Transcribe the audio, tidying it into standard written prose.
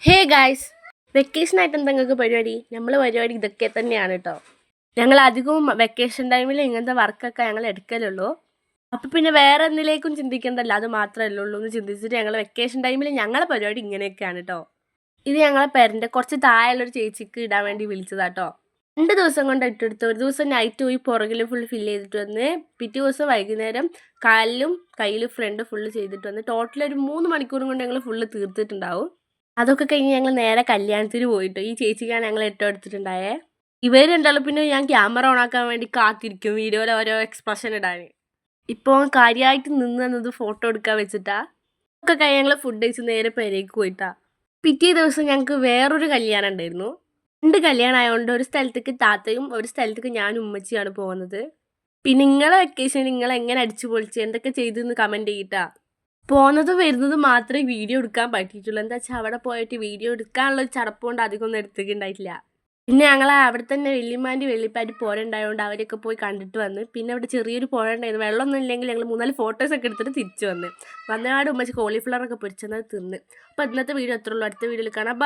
Hey guys, വെക്കേഷനായിട്ട് എന്താ നിങ്ങൾക്ക് പരിപാടി? നമ്മൾ പരിപാടി ഇതൊക്കെ തന്നെയാണ് കേട്ടോ. ഞങ്ങൾ അധികവും വെക്കേഷൻ ടൈമിൽ ഇങ്ങനത്തെ വർക്കൊക്കെ ഞങ്ങൾ എടുക്കലുള്ളൂ. അപ്പം പിന്നെ വേറെ എന്തിലേക്കും ചിന്തിക്കേണ്ടല്ലോ, അത് മാത്രമല്ലേ ഉള്ളൂ എന്ന് ചിന്തിച്ചിട്ട് ഞങ്ങൾ വെക്കേഷൻ ടൈമിൽ ഞങ്ങളെ പരിപാടി ഇങ്ങനെയൊക്കെയാണ് കേട്ടോ. ഇത് ഞങ്ങളെ പേരൻ്റെ കുറച്ച് താഴെയുള്ളൊരു ചേച്ചിക്ക് ഇടാൻ വേണ്ടി വിളിച്ചതാട്ടോ. 2 ദിവസം കൊണ്ട് ഇട്ടെടുത്ത്. ഒരു ദിവസം നൈറ്റ് പോയി പുറകിൽ ഫുൾ ഫില്ല് ചെയ്തിട്ട് വന്ന്, പിറ്റേ ദിവസം വൈകുന്നേരം കാലിലും കയ്യിലും ഫ്രണ്ട് ഫുള്ള് ചെയ്തിട്ട് വന്ന്, ടോട്ടൽ ഒരു 3 മണിക്കൂറും കൊണ്ട് ഞങ്ങൾ ഫുള്ള് തീർത്തിട്ടുണ്ടാവും. അതൊക്കെ കഴിഞ്ഞ് ഞങ്ങൾ നേരെ കല്യാണത്തിന് പോയിട്ടോ. ഈ ചേച്ചിക്കാണ് ഞങ്ങൾ എടുത്തിട്ടുണ്ടായേ. ഇവർ രണ്ടാളും പിന്നെ ഞാൻ ക്യാമറ ഓണാക്കാൻ വേണ്ടി കാത്തിരിക്കും വീഡിയോയിൽ ഓരോ എക്സ്പ്രഷൻ ഇടാൻ. ഇപ്പോൾ കാര്യമായിട്ട് നിന്ന് തന്നത് ഫോട്ടോ എടുക്കാൻ വെച്ചിട്ടാ. ഒക്കെ കഴിഞ്ഞ് ഞങ്ങൾ ഫുഡ് കഴിച്ച് നേരെ പെരേക്ക് പോയിട്ടാ. പിറ്റേ ദിവസം ഞങ്ങൾക്ക് വേറൊരു കല്യാണം ഉണ്ടായിരുന്നു. 2 കല്യാണം ആയതുകൊണ്ട് ഒരു സ്ഥലത്തേക്ക് താത്തയും ഒരു സ്ഥലത്തേക്ക് ഞാനും ഉമ്മച്ചിയാണ് പോകുന്നത്. പിന്നെ നിങ്ങളെ വെക്കേഷൻ നിങ്ങൾ എങ്ങനെ അടിച്ചു പൊളിച്ച് എന്തൊക്കെ ചെയ്തെന്ന് കമൻറ്റ് ചെയ്യിട്ടാ. പോകുന്നതും വരുന്നതും മാത്രമേ വീഡിയോ എടുക്കാൻ പറ്റിയിട്ടുള്ളൂ. എന്താ വെച്ചാൽ അവിടെ പോയിട്ട് വീഡിയോ എടുക്കാനുള്ള ഒരു ചടപ്പ് കൊണ്ട് അധികമൊന്നും എടുത്തിട്ടുണ്ടായിട്ടില്ല. പിന്നെ ഞങ്ങൾ അവിടെ തന്നെ വല്യമ്മാൻ്റെ വെള്ളിപ്പാറ്റി പുഴ ഉണ്ടായതുകൊണ്ട് അവരൊക്കെ പോയി കണ്ടിട്ട് വന്ന്. പിന്നെ അവിടെ ചെറിയൊരു പുഴ ഉണ്ടായിരുന്നു. വെള്ളമൊന്നും ഇല്ലെങ്കിൽ ഞങ്ങൾ 3-4 ഫോട്ടോസൊക്കെ എടുത്തിട്ട് തിരിച്ചു വന്നപാട് ഉമ്മച്ചി കോളിഫ്ലവറൊക്കെ പൊരിച്ചെന്നത് തിന്ന്. അപ്പോൾ ഇന്നത്തെ വീഡിയോ അത്രേ ഉള്ളൂ. അടുത്ത വീഡിയോയിൽ കാണാം.